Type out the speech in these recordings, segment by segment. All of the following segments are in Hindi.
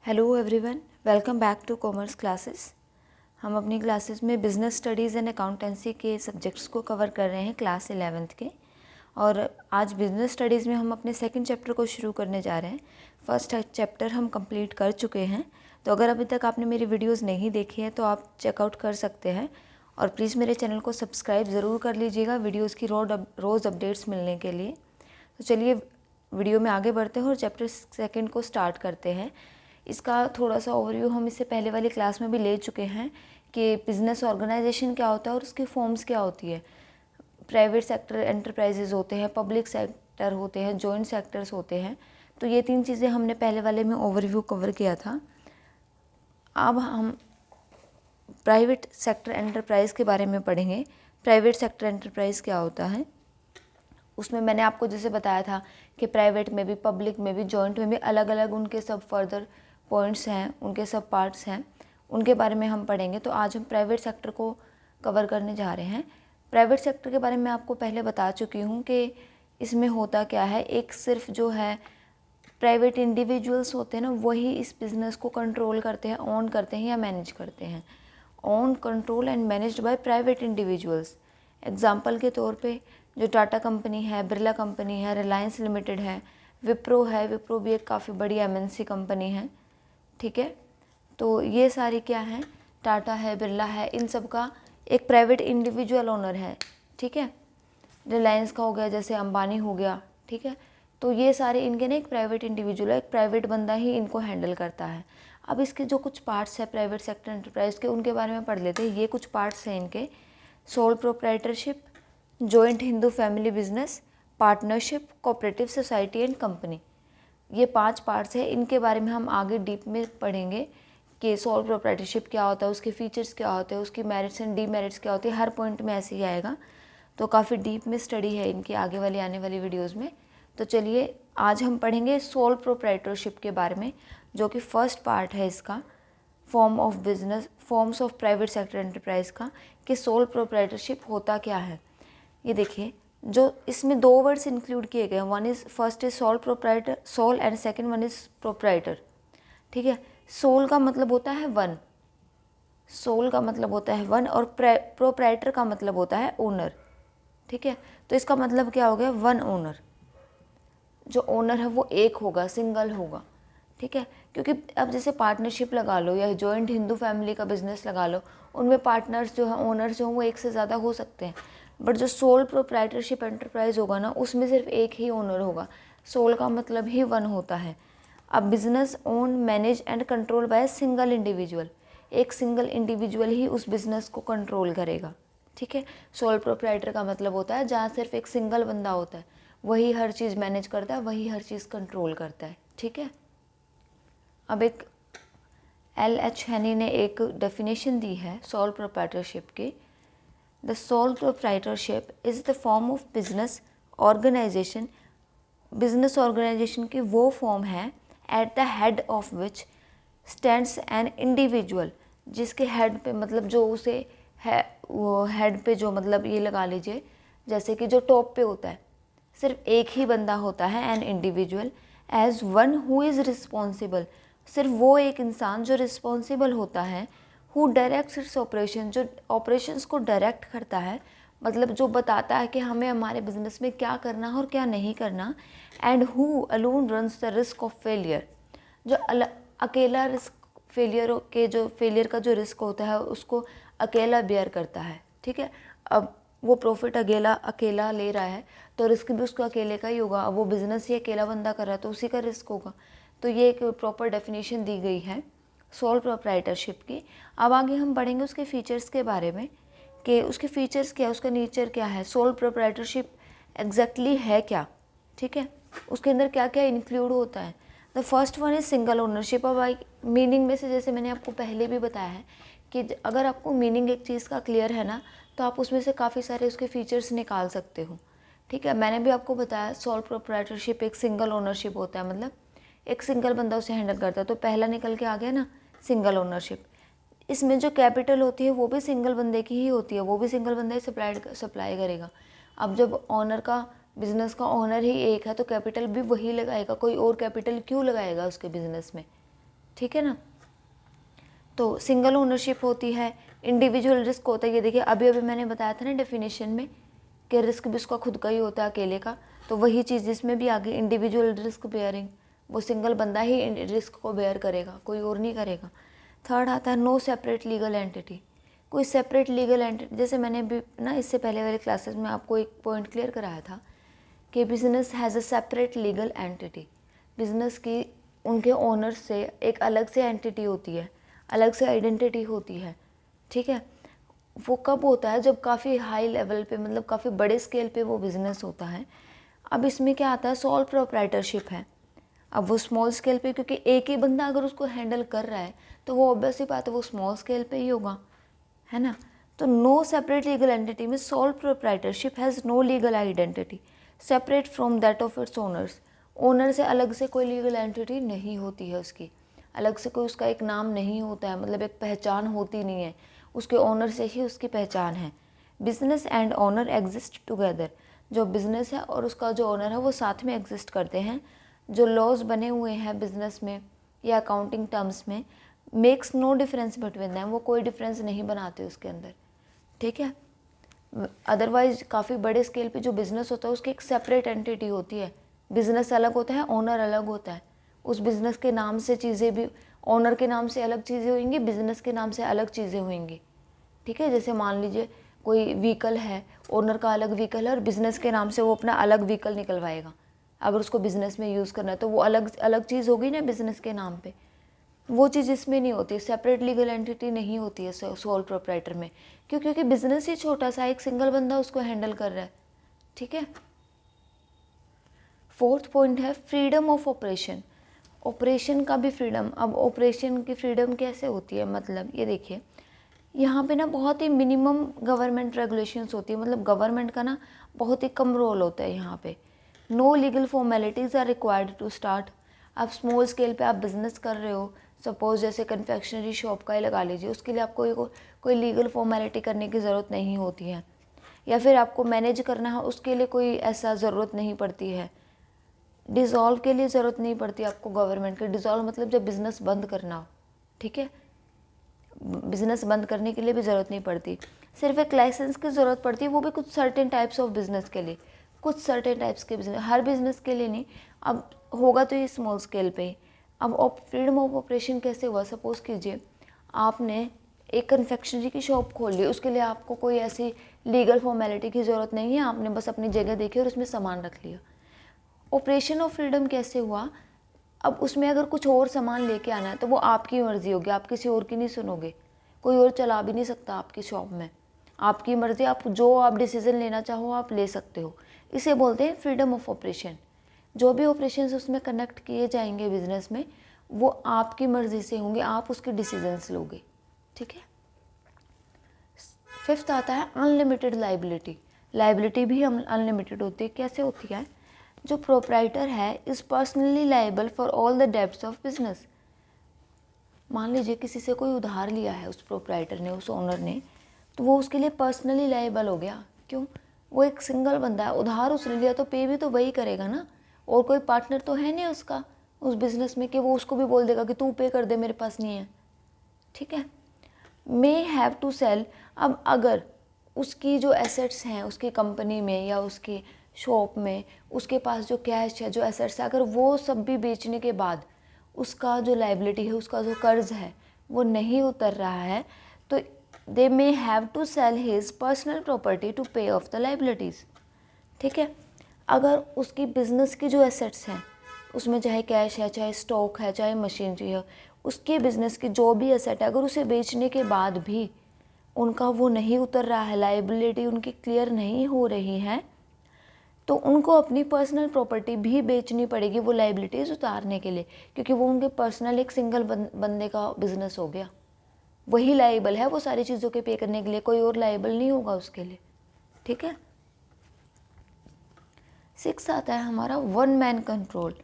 Hello everyone, welcome back to commerce classes. हम अपनी क्लासेस में बिज़नेस स्टडीज़ एंड अकाउंटेंसी के सब्जेक्ट्स को कवर कर रहे हैं क्लास 11th के। और आज बिज़नेस स्टडीज़ में हम अपने सेकंड चैप्टर को शुरू करने जा रहे हैं। फर्स्ट चैप्टर हम कंप्लीट कर चुके हैं, तो अगर अभी तक आपने मेरी वीडियोज़ नहीं देखी है तो आप चेकआउट कर सकते हैं। और प्लीज़ मेरे चैनल को सब्सक्राइब ज़रूर कर लीजिएगा वीडियोज़ की रोज़ अपडेट्स मिलने के लिए। तो चलिए वीडियो में आगे बढ़ते हैं और चैप्टर सेकंड को स्टार्ट करते हैं। इसका थोड़ा सा ओवरव्यू हम इससे पहले वाली क्लास में भी ले चुके हैं कि बिज़नेस ऑर्गेनाइजेशन क्या होता है और उसकी फॉर्म्स क्या होती है। प्राइवेट सेक्टर एंटरप्राइजेज होते हैं, पब्लिक सेक्टर होते हैं, जॉइंट सेक्टर्स होते हैं। तो ये तीन चीज़ें हमने पहले वाले में ओवरव्यू कवर किया था। अब हम प्राइवेट सेक्टर एंटरप्राइज के बारे में पढ़ेंगे। प्राइवेट सेक्टर एंटरप्राइज क्या होता है, उसमें मैंने आपको जैसे बताया था कि प्राइवेट में भी, पब्लिक में भी, जॉइंट में भी अलग अलग उनके सब फर्दर पॉइंट्स हैं, उनके सब पार्ट्स हैं, उनके बारे में हम पढ़ेंगे। तो आज हम प्राइवेट सेक्टर को कवर करने जा रहे हैं। प्राइवेट सेक्टर के बारे में आपको पहले बता चुकी हूँ कि इसमें होता क्या है। एक सिर्फ जो है प्राइवेट इंडिविजुअल्स होते हैं ना, वही इस बिज़नेस को कंट्रोल करते हैं, ओन करते हैं या मैनेज करते हैं। Own, control and managed by private individuals. Example के तौर पे जो टाटा कंपनी है, बिरला कंपनी है, रिलायंस लिमिटेड है, विप्रो है। विप्रो भी एक काफ़ी बड़ी एमएनसी कंपनी है, ठीक है। तो ये सारी क्या हैं, टाटा है, बिरला है, इन सब का एक प्राइवेट इंडिविजुअल ओनर है, ठीक है। रिलायंस का हो गया, जैसे अंबानी हो गया, ठीक है। तो ये सारे इनके ना एक प्राइवेट इंडिविजुअल है, एक प्राइवेट बंदा ही इनको हैंडल करता है। अब इसके जो कुछ पार्ट्स है प्राइवेट सेक्टर एंटरप्राइज के, उनके बारे में पढ़ लेते हैं। ये कुछ पार्ट्स हैं इनके: sole proprietorship, joint Hindu family business, partnership, cooperative society and company. ये 5 पार्ट्स हैं। इनके बारे में हम आगे डीप में पढ़ेंगे कि सोल प्रोप्राइटरशिप क्या होता है, उसके फीचर्स क्या होते हैं, उसकी मेरिट्स एंड डीमेरिट्स क्या होती है। हर पॉइंट में ऐसे ही आएगा। तो काफ़ी डीप में स्टडी है इनकी आगे वाली आने वाली वीडियोज़ में। तो चलिए आज हम पढ़ेंगे सोल प्रोप्राइटरशिप के बारे में, जो कि फर्स्ट पार्ट है इसका, form of business, forms of private sector enterprise का, कि सोल प्रोप्राइटरशिप होता क्या है। ये देखिए, जो इसमें 2 वर्ड्स इंक्लूड किए गए हैं, one is, first is sole proprietor, sole, and second one is proprietor, ठीक है। सोल का मतलब होता है वन, सोल का मतलब होता है वन, और प्रोप्राइटर का मतलब होता है ओनर, ठीक है। तो इसका मतलब क्या हो गया, वन ओनर। जो ओनर है वो एक होगा, सिंगल होगा, ठीक है। क्योंकि अब जैसे पार्टनरशिप लगा लो या जॉइंट हिंदू फैमिली का बिजनेस लगा लो, उनमें पार्टनर्स जो हैं, ओनर्स जो हैं, वो एक से ज़्यादा हो सकते हैं। बट जो सोल प्रोप्राइटरशिप एंटरप्राइज होगा ना, उसमें सिर्फ एक ही ओनर होगा। सोल का मतलब ही वन होता है। अब business own, manage and control by single individual, एक सिंगल इंडिविजुअल ही उस बिज़नेस को कंट्रोल करेगा, ठीक है। सोल प्रोप्राइटर का मतलब होता है जहाँ सिर्फ एक सिंगल बंदा होता है, वही हर चीज़ मैनेज करता है, वही हर चीज़ कंट्रोल करता है, ठीक है। अब एक L.H. हेनी ने एक डेफिनेशन दी है सोल प्रोप्राइटरशिप की। The sole proprietorship is the form of business organisation. Business organisation की वो फॉर्म है at the head of which stands an individual, जिसके हेड पे, मतलब जो उसे है, वो हेड पे जो, मतलब ये लगा लीजिए जैसे कि जो टॉप पे होता है, सिर्फ एक ही बंदा होता है, an individual, as one who is responsible, सिर्फ वो एक इंसान जो रिस्पॉन्सिबल होता है, हु डायरेक्ट्स इट्स ऑपरेशन, जो ऑपरेशंस को डायरेक्ट करता है, मतलब जो बताता है कि हमें हमारे बिजनेस में क्या करना है और क्या नहीं करना, and who alone runs the risk of failure, जो अकेला रिस्क, फेलियर का जो रिस्क होता है उसको अकेला बेयर करता है, ठीक है। अब वो प्रॉफिट अकेला ले रहा है तो रिस्क भी उसका अकेले का ही होगा। अब वो बिजनेस ही अकेला बंदा कर रहा है तो उसी का रिस्क होगा। तो ये एक प्रॉपर डेफिनेशन दी गई है सोल प्रोप्राइटरशिप की। अब आगे हम पढ़ेंगे उसके फीचर्स के बारे में, कि उसके फीचर्स क्या है, उसका नेचर क्या है, सोल प्रोप्राइटरशिप एग्जैक्टली है क्या, ठीक है, उसके अंदर क्या क्या इंक्लूड होता है। The first one is single ownership. अब मीनिंग में से, जैसे मैंने आपको पहले भी बताया है कि अगर आपको मीनिंग एक चीज़ का क्लियर है ना, तो आप उसमें से काफ़ी सारे उसके फीचर्स निकाल सकते हो, ठीक है। मैंने भी आपको बताया सोल प्रोप्राइटरशिप एक सिंगल ओनरशिप होता है, मतलब एक सिंगल बंदा उसे हैंडल करता है। तो पहला निकल के आ गया ना, सिंगल ओनरशिप। इसमें जो कैपिटल होती है वो भी सिंगल बंदे की ही होती है, वो भी सिंगल बंदा ही सप्लाई करेगा। अब जब ऑनर का, बिजनेस का ऑनर ही एक है तो कैपिटल भी वही लगाएगा, कोई और कैपिटल क्यों लगाएगा उसके बिजनेस में, ठीक है ना। तो सिंगल ओनरशिप होती है, इंडिविजुअल रिस्क होता है। ये देखिए अभी अभी मैंने बताया था ना डेफिनेशन में कि रिस्क भी उसका खुद का ही होता है, अकेले का। तो वही चीज़ जिसमें भी आगे इंडिविजुअल रिस्क बेयरिंग, वो सिंगल बंदा ही रिस्क को बेयर करेगा, कोई और नहीं करेगा। थर्ड आता है नो सेपरेट लीगल एंटिटी। कोई सेपरेट लीगल एंटिटी, जैसे मैंने भी ना इससे पहले वाले क्लासेस में आपको एक पॉइंट क्लियर कराया था कि business has a separate legal entity. Business की उनके ओनर से एक अलग से एंटिटी होती है, अलग से आइडेंटिटी होती है, ठीक है। वो कब होता है, जब काफ़ी हाई लेवल पे, मतलब काफ़ी बड़े स्केल पे वो बिज़नेस होता है। अब इसमें क्या आता है, सोल प्रोप्राइटरशिप है। अब वो स्मॉल स्केल पे, क्योंकि एक ही बंदा अगर उसको हैंडल कर रहा है तो वो ऑब्वियस ही बात है वो स्मॉल स्केल पे ही होगा, है ना। तो नो सेपरेट लीगल एंटिटी में sole proprietorship has no legal identity separate from that of its owners. Owner से अलग से कोई लीगल एंटिटी नहीं होती है उसकी, अलग से कोई उसका एक नाम नहीं होता है, मतलब एक पहचान होती नहीं है, उसके ओनर से ही उसकी पहचान है। Business and owner exist together. जो बिजनेस है और उसका जो ओनर है वो साथ में एग्जिस्ट करते हैं। जो लॉज बने हुए हैं बिजनेस में या अकाउंटिंग टर्म्स में, makes no difference between them, वो कोई डिफरेंस नहीं बनाते उसके अंदर, ठीक है। अदरवाइज काफ़ी बड़े स्केल पे जो बिज़नेस होता है उसकी एक सेपरेट एंटिटी होती है, बिज़नेस अलग होता है, ओनर अलग होता है। उस बिज़नेस के नाम से चीज़ें भी, ओनर के नाम से अलग चीज़ें होंगी, बिज़नेस के नाम से अलग चीज़ें होंगी, ठीक है। जैसे मान लीजिए कोई व्हीकल है, ओनर का अलग व्हीकल है और बिज़नेस के नाम से वो अपना अलग व्हीकल निकलवाएगा। अगर उसको बिज़नेस में यूज़ करना है तो वो अलग अलग चीज़ होगी ना बिज़नेस के नाम पे। वो चीज़ इसमें नहीं होती, सेपरेट लीगल एंटिटी नहीं होती है सोल प्रोप्राइटर में। क्यों? क्योंकि बिजनेस ही छोटा सा, एक सिंगल बंदा उसको हैंडल कर रहा है, ठीक है। फोर्थ पॉइंट है फ्रीडम ऑफ ऑपरेशन। ऑपरेशन का भी फ्रीडम। अब ऑपरेशन की फ्रीडम कैसे होती है, मतलब ये देखिए यहाँ पे ना बहुत ही मिनिमम गवर्नमेंट रेगुलेशंस होती है, मतलब गवर्नमेंट का ना बहुत ही कम रोल होता है यहाँ पे। No legal formalities are required to start. आप स्मॉल स्केल पे आप बिज़नेस कर रहे हो, सपोज जैसे कन्फेक्शनरी शॉप का ही लगा लीजिए, उसके लिए आपको कोई लीगल फॉर्मेलिटी करने की ज़रूरत नहीं होती है, या फिर आपको मैनेज करना है उसके लिए कोई ऐसा ज़रूरत नहीं पड़ती है। डिज़ोल्व के लिए ज़रूरत नहीं पड़ती आपको गवर्नमेंट की। डिज़ोल्व मतलब जब बिज़नेस बंद करना हो, ठीक है। बिज़नेस बंद करने के लिए भी ज़रूरत नहीं पड़ती, सिर्फ एक लाइसेंस की ज़रूरत पड़ती है, वो भी कुछ सर्टेन टाइप्स ऑफ बिज़नेस के लिए, कुछ सर्टेन टाइप्स के बिजनेस, हर बिज़नेस के लिए नहीं। अब होगा तो ये स्मॉल स्केल पे ही। अब फ्रीडम ऑफ ऑपरेशन कैसे हुआ, सपोज़ कीजिए आपने एक कन्फेक्शनरी की शॉप खोल ली, उसके लिए आपको कोई ऐसी लीगल फॉर्मेलिटी की ज़रूरत नहीं है, आपने बस अपनी जगह देखी और उसमें सामान रख लिया। ऑपरेशन ऑफ फ्रीडम कैसे हुआ, अब उसमें अगर कुछ और सामान लेके आना है तो वो आपकी मर्ज़ी होगी, आप किसी और की नहीं सुनोगे, कोई और चला भी नहीं सकता आपकी शॉप में, आपकी मर्ज़ी, आप जो आप डिसीज़न लेना चाहो आप ले सकते हो। इसे बोलते हैं फ्रीडम ऑफ ऑपरेशन। जो भी ऑपरेशन उसमें कनेक्ट किए जाएंगे बिजनेस में, वो आपकी मर्ज़ी से होंगे, आप उसके डिसीजंस लोगे, ठीक है। फिफ्थ आता है अनलिमिटेड लाइबिलिटी। लाइबिलिटी भी अनलिमिटेड होती है। कैसे होती है, जो प्रोप्राइटर है is personally liable for all the debts of business. मान लीजिए किसी से कोई उधार लिया है उस प्रोप्राइटर ने, उस ओनर ने, तो वो उसके लिए पर्सनली लाइबल हो गया। क्यों? वो एक सिंगल बंदा है, उधार उसने लिया तो पे भी तो वही करेगा ना, और कोई पार्टनर तो है नहीं उसका उस बिज़नेस में कि वो उसको भी बोल देगा कि तू पे कर दे, मेरे पास नहीं है, ठीक है। May have to sell. अब अगर उसकी जो एसेट्स हैं उसकी कंपनी में या उसकी शॉप में, उसके पास जो कैश है, जो एसेट्स है, अगर वो सब भी बेचने के बाद उसका जो लाइबिलिटी है, उसका जो कर्ज है वो नहीं उतर रहा है, तो they may have to sell his personal property to pay off the liabilities, ठीक है। अगर उसकी बिज़नेस की जो एसेट्स हैं उसमें चाहे कैश है, चाहे स्टॉक है, चाहे मशीनरी है, उसके बिज़नेस की जो भी एसेट है, अगर उसे बेचने के बाद भी उनका वो नहीं उतर रहा है, लाइबिलिटी उनकी क्लियर नहीं हो रही है, तो उनको अपनी पर्सनल प्रॉपर्टी भी बेचनी पड़ेगी वो लाइबिलिटीज़ उतारने के लिए, क्योंकि वो उनके पर्सनल एक सिंगल बंदे का बिजनेस हो गया। वही लाइबल है वो सारी चीज़ों के पे करने के लिए, कोई और लाइबल नहीं होगा उसके लिए, ठीक है। सिक्स आता है हमारा वन मैन कंट्रोल।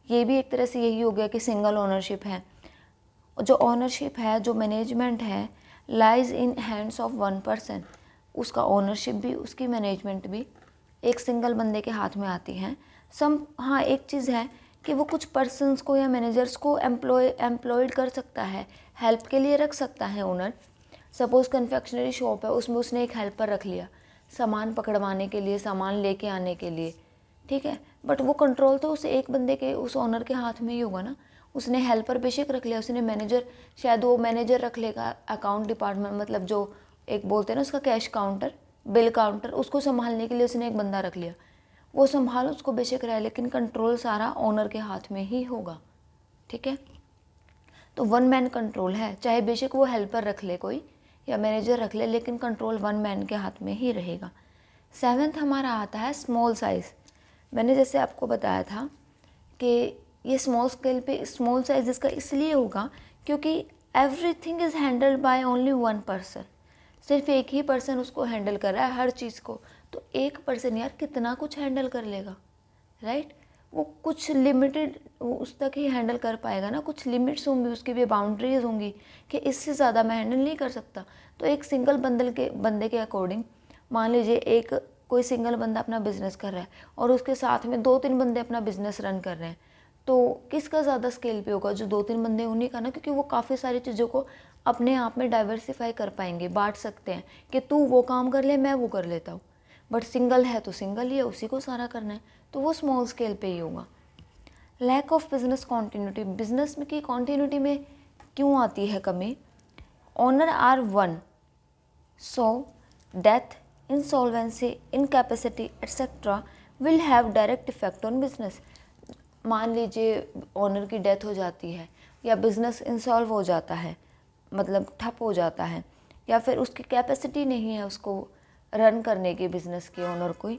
ये भी एक तरह से यही हो गया कि सिंगल ओनरशिप है, जो ओनरशिप है, जो मैनेजमेंट है, lies in hands of one person. उसका ओनरशिप भी उसकी मैनेजमेंट भी एक सिंगल बंदे के हाथ में आती है। हाँ एक चीज़ है कि वो कुछ पर्सन्स को या मैनेजर्स को एम्प्लॉयड कर सकता है, हेल्प के लिए रख सकता है ओनर। सपोज़ कन्फेक्शनरी शॉप है, उसमें उसने एक हेल्पर रख लिया सामान पकड़वाने के लिए, सामान लेके आने के लिए, ठीक है। बट वो कंट्रोल तो उस एक बंदे के, उस ओनर के हाथ में ही होगा ना। उसने हेल्पर बेशक रख लिया, उसने मैनेजर, शायद वो मैनेजर रख लेगा अकाउंट डिपार्टमेंट, मतलब जो एक बोलते हैं ना उसका कैश काउंटर, बिल काउंटर, उसको संभालने के लिए उसने एक बंदा रख लिया। वो संभाल उसको बेशक रहा है, लेकिन कंट्रोल सारा ओनर के हाथ में ही होगा, ठीक है। तो वन मैन कंट्रोल है, चाहे बेशक वो हेल्पर रख ले कोई या मैनेजर रख ले, लेकिन कंट्रोल वन मैन के हाथ में ही रहेगा। 7th हमारा आता है स्मॉल साइज़। मैंने जैसे आपको बताया था कि ये स्मॉल स्केल पे स्मॉल साइज इसका इसलिए होगा क्योंकि everything is handled by only one person. सिर्फ एक ही पर्सन उसको हैंडल कर रहा है हर चीज़ को। तो एक पर्सन यार कितना कुछ हैंडल कर लेगा, राइट। वो कुछ लिमिटेड उस तक ही हैंडल कर पाएगा ना, कुछ लिमिट्स होंगी, उसकी भी बाउंड्रीज होंगी कि इससे ज़्यादा मैं हैंडल नहीं कर सकता। तो एक सिंगल बंदे के अकॉर्डिंग मान लीजिए एक कोई सिंगल बंदा अपना बिजनेस कर रहा है और उसके साथ में 2-3 बंदे अपना बिजनेस रन कर रहे हैं, तो किसका ज़्यादा स्केल पे होगा? जो 2-3 बंदे उन्हीं का ना, क्योंकि वो काफ़ी सारी चीज़ों को अपने आप में डाइवर्सिफाई कर पाएंगे, बांट सकते हैं कि तू वो काम कर ले, मैं वो कर लेता हूँ। बट सिंगल है तो सिंगल ही है, उसी को सारा करना है, तो वो स्मॉल स्केल पे ही होगा। Lack of business continuity, business में की कॉन्टीन्यूटी में क्यों आती है कमी? Owner are one, so death, insolvency, incapacity etcetera will have direct effect on business. मान लीजिए ओनर की डेथ हो जाती है या बिज़नेस इंसॉल्व हो जाता है, मतलब ठप हो जाता है, या फिर उसकी कैपेसिटी नहीं है उसको रन करने की बिज़नेस के ओनर को,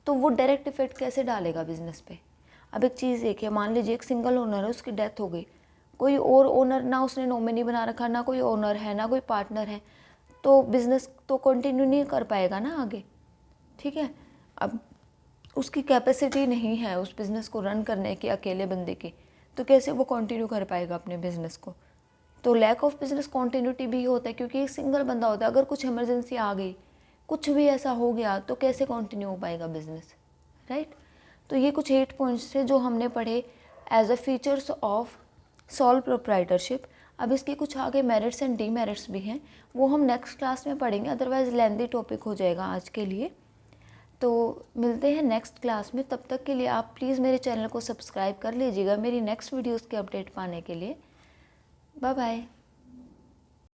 तो वो डायरेक्ट इफेक्ट कैसे डालेगा बिज़नेस पे? अब एक चीज़ देखिए, मान लीजिए एक सिंगल ओनर है, उसकी डेथ हो गई, कोई और ओनर ना, उसने नॉमिनी बना रखा, ना कोई ओनर है ना कोई पार्टनर है, तो बिज़नेस तो कंटिन्यू नहीं कर पाएगा ना आगे, ठीक है। अब उसकी कैपेसिटी नहीं है उस बिज़नेस को रन करने की अकेले बंदे की, तो कैसे वो कंटिन्यू कर पाएगा अपने बिज़नेस को? तो लैक ऑफ बिज़नेस कंटिन्यूटी भी होता है क्योंकि एक सिंगल बंदा होता है, अगर कुछ इमरजेंसी आ गई, कुछ भी ऐसा हो गया, तो कैसे कंटिन्यू हो पाएगा बिज़नेस, राइट। तो ये कुछ 8 पॉइंट्स थे जो हमने पढ़े as a features of sole proprietorship. अब इसके कुछ आगे मेरिट्स एंड डीमेरिट्स भी हैं, वो हम नेक्स्ट क्लास में पढ़ेंगे, अदरवाइज लेंदी टॉपिक हो जाएगा आज के लिए। तो मिलते हैं नेक्स्ट क्लास में, तब तक के लिए आप प्लीज़ मेरे चैनल को सब्सक्राइब कर लीजिएगा मेरी नेक्स्ट वीडियोस के अपडेट पाने के लिए। Bye bye.